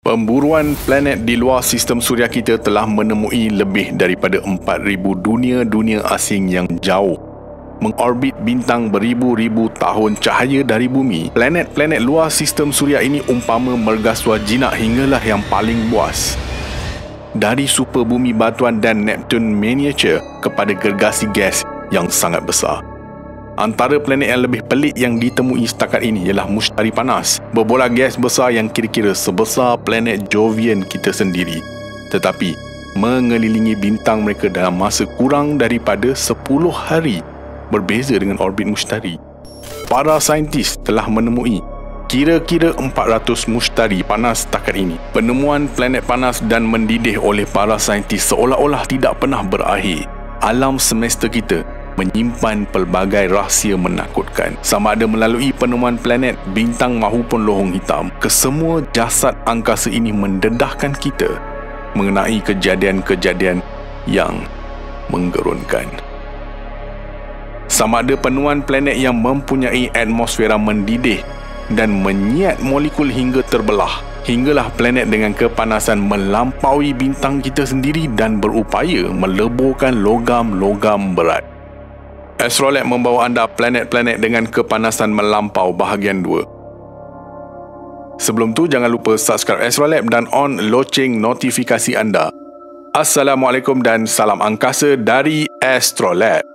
Pemburuan planet di luar sistem suria kita telah menemui lebih daripada 4,000 dunia-dunia asing yang jauh mengorbit bintang beribu-ribu tahun cahaya dari bumi. Planet-planet luar sistem suria ini umpama mergaswa jinak hinggalah yang paling buas. Dari super bumi batuan dan Neptune miniature kepada gergasi gas yang sangat besar. Antara planet yang lebih pelik yang ditemui setakat ini ialah Mushtari panas, berbola gas besar yang kira-kira sebesar planet Jovian kita sendiri, tetapi mengelilingi bintang mereka dalam masa kurang daripada 10 hari, berbeza dengan orbit Mushtari. Para saintis telah menemui kira-kira 400 Mushtari panas setakat ini. Penemuan planet panas dan mendidih oleh para saintis seolah-olah tidak pernah berakhir. Alam semesta kita menyimpan pelbagai rahsia menakutkan, sama ada melalui penemuan planet, bintang mahupun lohong hitam. Kesemua jasad angkasa ini mendedahkan kita mengenai kejadian-kejadian yang menggerunkan. Sama ada penemuan planet yang mempunyai atmosfera mendidih dan menyiat molekul hingga terbelah, hinggalah planet dengan kepanasan melampaui bintang kita sendiri dan berupaya meleburkan logam-logam berat. Astrolab membawa anda planet-planet dengan kepanasan melampau bahagian 2. Sebelum tu, jangan lupa subscribe Astrolab dan on loceng notifikasi anda. Assalamualaikum dan salam angkasa dari Astrolab.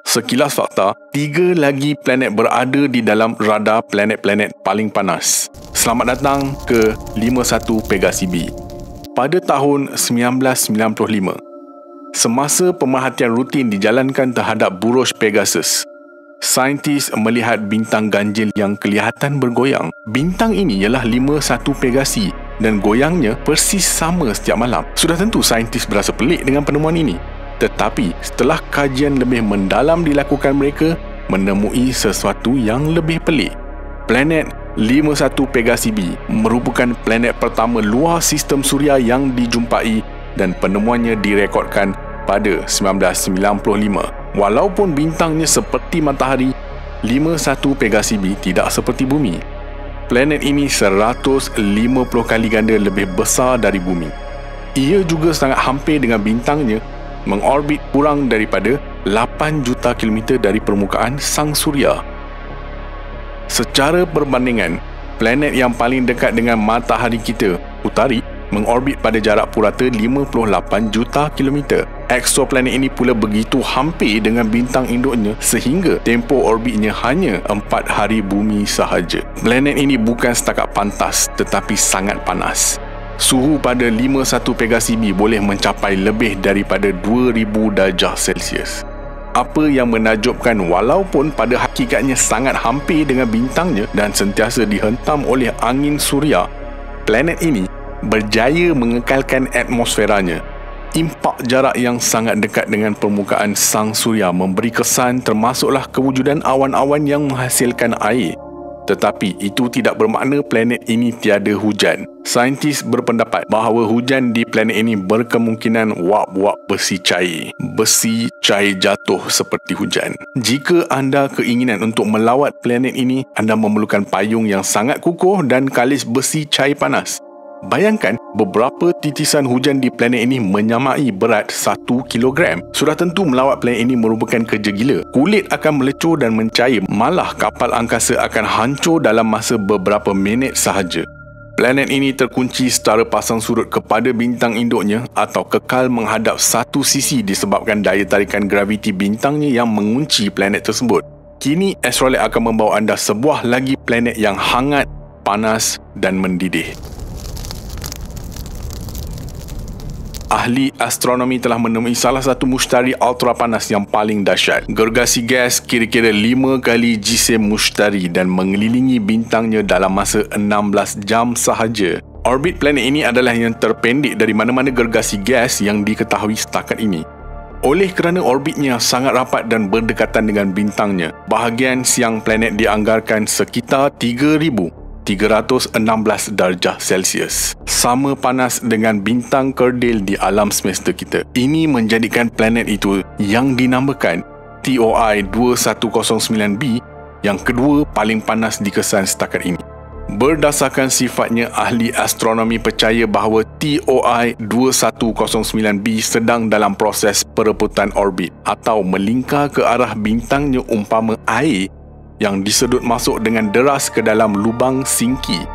Sekilas fakta, 3 lagi planet berada di dalam radar planet-planet paling panas. Selamat datang ke 51 Pegasi B. Pada tahun 1995, semasa pemerhatian rutin dijalankan terhadap Buruj Pegasus, saintis melihat bintang ganjil yang kelihatan bergoyang. Bintang ini ialah 51 Pegasi dan goyangnya persis sama setiap malam. Sudah tentu saintis berasa pelik dengan penemuan ini. Tetapi setelah kajian lebih mendalam dilakukan, mereka menemui sesuatu yang lebih pelik. Planet 51 Pegasi B merupakan planet pertama luar sistem suria yang dijumpai dan penemuannya direkodkan pada 1995. Walaupun bintangnya seperti matahari, 51 Pegasi B tidak seperti bumi. Planet ini 150 kali ganda lebih besar dari bumi. Ia juga sangat hampir dengan bintangnya, mengorbit kurang daripada 8 juta kilometer dari permukaan sang suria. Secara perbandingan, planet yang paling dekat dengan matahari kita, Utari, mengorbit pada jarak purata 58 juta kilometer. Eksoplanet ini pula begitu hampir dengan bintang induknya sehingga tempoh orbitnya hanya 4 hari bumi sahaja. Planet ini bukan setakat pantas tetapi sangat panas. Suhu pada 51 Pegasi B boleh mencapai lebih daripada 2000 darjah Celsius. Apa yang menakjubkan, walaupun pada hakikatnya sangat hampir dengan bintangnya dan sentiasa dihentam oleh angin suria, planet ini berjaya mengekalkan atmosferanya. Impak jarak yang sangat dekat dengan permukaan sang suria memberi kesan termasuklah kewujudan awan-awan yang menghasilkan air. Tetapi itu tidak bermakna planet ini tiada hujan. Saintis berpendapat bahawa hujan di planet ini berkemungkinan wap-wap besi cair. Besi cair jatuh seperti hujan. Jika anda keinginan untuk melawat planet ini, anda memerlukan payung yang sangat kukuh dan kalis besi cair panas. Bayangkan, beberapa titisan hujan di planet ini menyamai berat 1 kilogram. Sudah tentu melawat planet ini merupakan kerja gila. Kulit akan melecur dan mencair, malah kapal angkasa akan hancur dalam masa beberapa minit sahaja. Planet ini terkunci secara pasang surut kepada bintang induknya atau kekal menghadap satu sisi disebabkan daya tarikan graviti bintangnya yang mengunci planet tersebut. Kini, Astrolab akan membawa anda sebuah lagi planet yang hangat, panas dan mendidih. Ahli astronomi telah menemui salah satu Mushtari ultra panas yang paling dahsyat. Gergasi gas kira-kira 5 kali jisim Mushtari dan mengelilingi bintangnya dalam masa 16 jam sahaja. Orbit planet ini adalah yang terpendek dari mana-mana gergasi gas yang diketahui setakat ini. Oleh kerana orbitnya sangat rapat dan berdekatan dengan bintangnya, bahagian siang planet dianggarkan sekitar 3,316 darjah Celsius. Sama panas dengan bintang kerdil di alam semesta kita. Ini menjadikan planet itu yang dinamakan TOI 2109b yang kedua paling panas dikesan setakat ini. Berdasarkan sifatnya, ahli astronomi percaya bahawa TOI 2109b sedang dalam proses perebutan orbit atau melingkar ke arah bintangnya umpama air yang disedut masuk dengan deras ke dalam lubang sinki.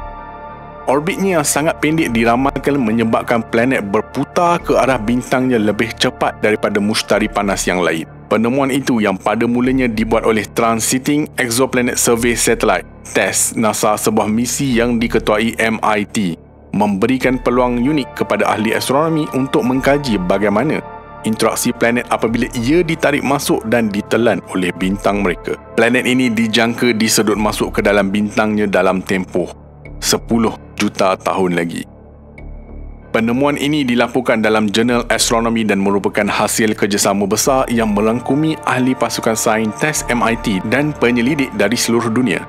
Orbitnya yang sangat pendek diramalkan menyebabkan planet berputar ke arah bintangnya lebih cepat daripada mustari panas yang lain. Penemuan itu yang pada mulanya dibuat oleh Transiting Exoplanet Survey Satellite TESS NASA, sebuah misi yang diketuai MIT, memberikan peluang unik kepada ahli astronomi untuk mengkaji bagaimana interaksi planet apabila ia ditarik masuk dan ditelan oleh bintang mereka. Planet ini dijangka disedut masuk ke dalam bintangnya dalam tempoh 10 juta tahun lagi. Penemuan ini dilaporkan dalam jurnal astronomi dan merupakan hasil kerjasama besar yang merangkumi ahli pasukan sains TESS MIT dan penyelidik dari seluruh dunia.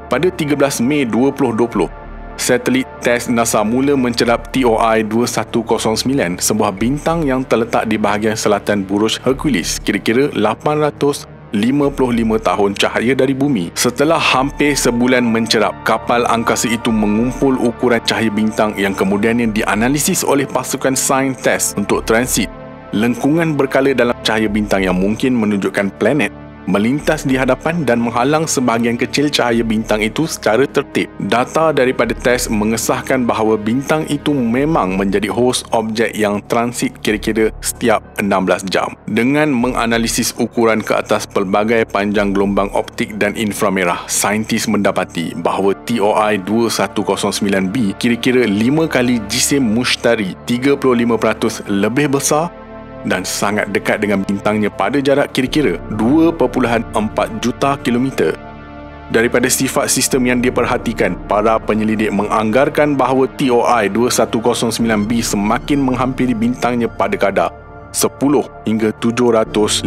Pada 13 Mei 2020, satelit TESS NASA mula mencerap TOI 2109, sebuah bintang yang terletak di bahagian selatan Buruj Hercules, kira-kira 855 tahun cahaya dari bumi. Setelah hampir sebulan mencerap, kapal angkasa itu mengumpul ukuran cahaya bintang yang kemudiannya dianalisis oleh pasukan sains TESS untuk transit lengkungan berkala dalam cahaya bintang yang mungkin menunjukkan planet melintas di hadapan dan menghalang sebahagian kecil cahaya bintang itu secara tertib. Data daripada TESS mengesahkan bahawa bintang itu memang menjadi hos objek yang transit kira-kira setiap 16 jam. Dengan menganalisis ukuran ke atas pelbagai panjang gelombang optik dan inframerah, saintis mendapati bahawa TOI 2109b kira-kira 5 kali jisim Mushtari, 35% lebih besar dan sangat dekat dengan bintangnya pada jarak kira-kira 2.4 juta kilometer. Daripada sifat sistem yang diperhatikan, para penyelidik menganggarkan bahawa TOI 2109b semakin menghampiri bintangnya pada kadar 10 hingga 750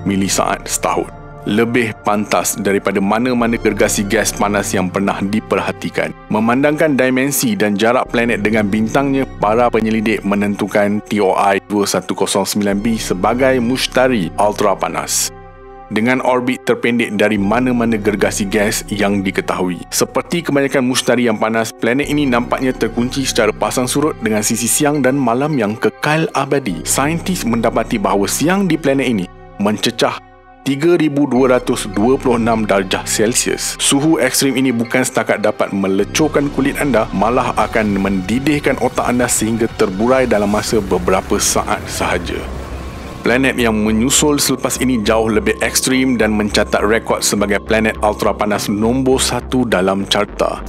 milisaat setahun. Lebih pantas daripada mana-mana gergasi gas panas yang pernah diperhatikan. Memandangkan dimensi dan jarak planet dengan bintangnya, para penyelidik menentukan TOI 2109b sebagai Mushtari ultra panas dengan orbit terpendek dari mana-mana gergasi gas yang diketahui. Seperti kebanyakan Mushtari yang panas, planet ini nampaknya terkunci secara pasang surut dengan sisi siang dan malam yang kekal abadi. Saintis mendapati bahawa siang di planet ini mencecah 3,226 darjah Celsius. Suhu ekstrim ini bukan setakat dapat melecurkan kulit anda, malah akan mendidihkan otak anda sehingga terburai dalam masa beberapa saat sahaja. Planet yang menyusul selepas ini jauh lebih ekstrim dan mencatat rekod sebagai planet ultra panas nombor 1 dalam carta.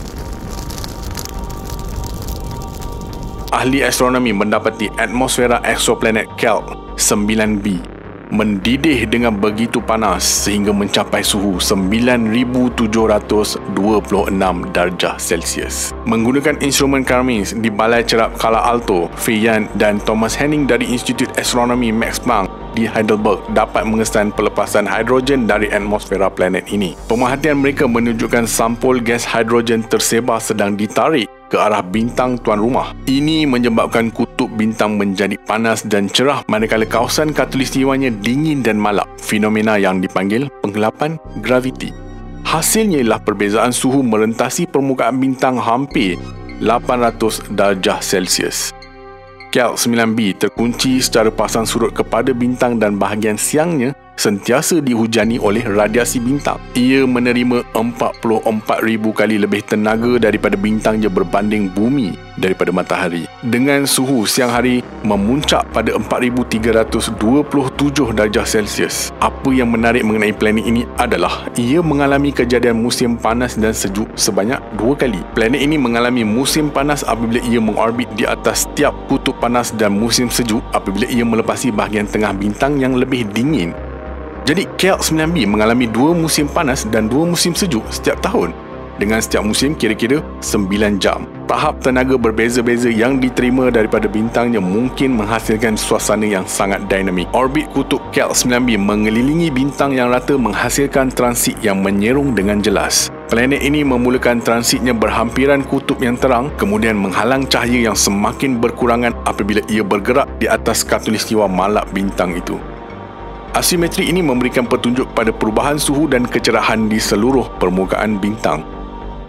Ahli astronomi mendapati atmosfera eksoplanet KELP 9b mendidih dengan begitu panas sehingga mencapai suhu 9,726 darjah Celsius. Menggunakan instrumen Karmins di Balai Cerap Kala Alto, Feiyan dan Thomas Henning dari Institut Astronomi Max Planck di Heidelberg dapat mengesan pelepasan hidrogen dari atmosfera planet ini. Pemerhatian mereka menunjukkan sampul gas hidrogen tersebar sedang ditarik ke arah bintang tuan rumah. Ini menyebabkan kutub bintang menjadi panas dan cerah manakala kawasan khatulistiwanya dingin dan malap, fenomena yang dipanggil penggelapan graviti. Hasilnya ialah perbezaan suhu merentasi permukaan bintang hampir 800 darjah Celsius. KELP 9b terkunci secara pasang surut kepada bintang dan bahagian siangnya sentiasa dihujani oleh radiasi bintang. Ia menerima 44,000 kali lebih tenaga daripada bintangnya berbanding bumi daripada matahari. Dengan suhu siang hari memuncak pada 4,327 darjah Celsius. Apa yang menarik mengenai planet ini adalah ia mengalami kejadian musim panas dan sejuk sebanyak 2 kali. Planet ini mengalami musim panas apabila ia mengorbit di atas setiap kutub panas dan musim sejuk apabila ia melepasi bahagian tengah bintang yang lebih dingin. Jadi KELP 9b mengalami 2 musim panas dan 2 musim sejuk setiap tahun, dengan setiap musim kira-kira 9 jam. Tahap tenaga berbeza-beza yang diterima daripada bintangnya mungkin menghasilkan suasana yang sangat dinamik. Orbit kutub KELP 9b mengelilingi bintang yang rata menghasilkan transit yang menyerung dengan jelas. Planet ini memulakan transitnya berhampiran kutub yang terang, kemudian menghalang cahaya yang semakin berkurangan apabila ia bergerak di atas khatulistiwa malap bintang itu. Asimetri ini memberikan petunjuk pada perubahan suhu dan kecerahan di seluruh permukaan bintang,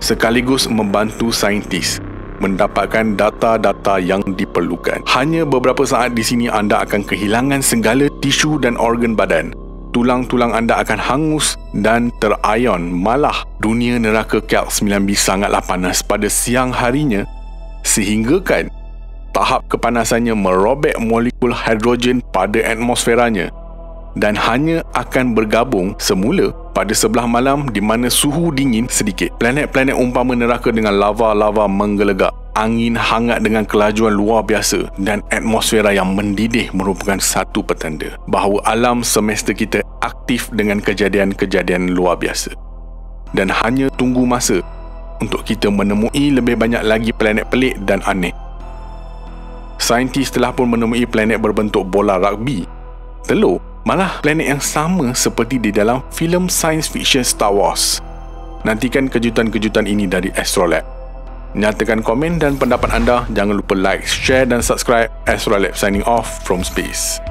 sekaligus membantu saintis mendapatkan data-data yang diperlukan. Hanya beberapa saat di sini anda akan kehilangan segala tisu dan organ badan. Tulang-tulang anda akan hangus dan terayon. Malah, dunia neraka Kelt 9b sangatlah panas pada siang harinya, sehinggakan tahap kepanasannya merobek molekul hidrogen pada atmosferanya dan hanya akan bergabung semula pada sebelah malam di mana suhu dingin sedikit. Planet-planet umpama neraka dengan lava-lava menggelegak, angin hangat dengan kelajuan luar biasa dan atmosfera yang mendidih merupakan satu petanda bahawa alam semesta kita aktif dengan kejadian-kejadian luar biasa. Dan hanya tunggu masa untuk kita menemui lebih banyak lagi planet pelik dan aneh. Saintis telah pun menemui planet berbentuk bola rugby, telur, malah planet yang sama seperti di dalam filem science fiction Star Wars. Nantikan kejutan-kejutan ini dari Astrolab. Nyatakan komen dan pendapat anda. Jangan lupa like, share dan subscribe. Astrolab signing off from space.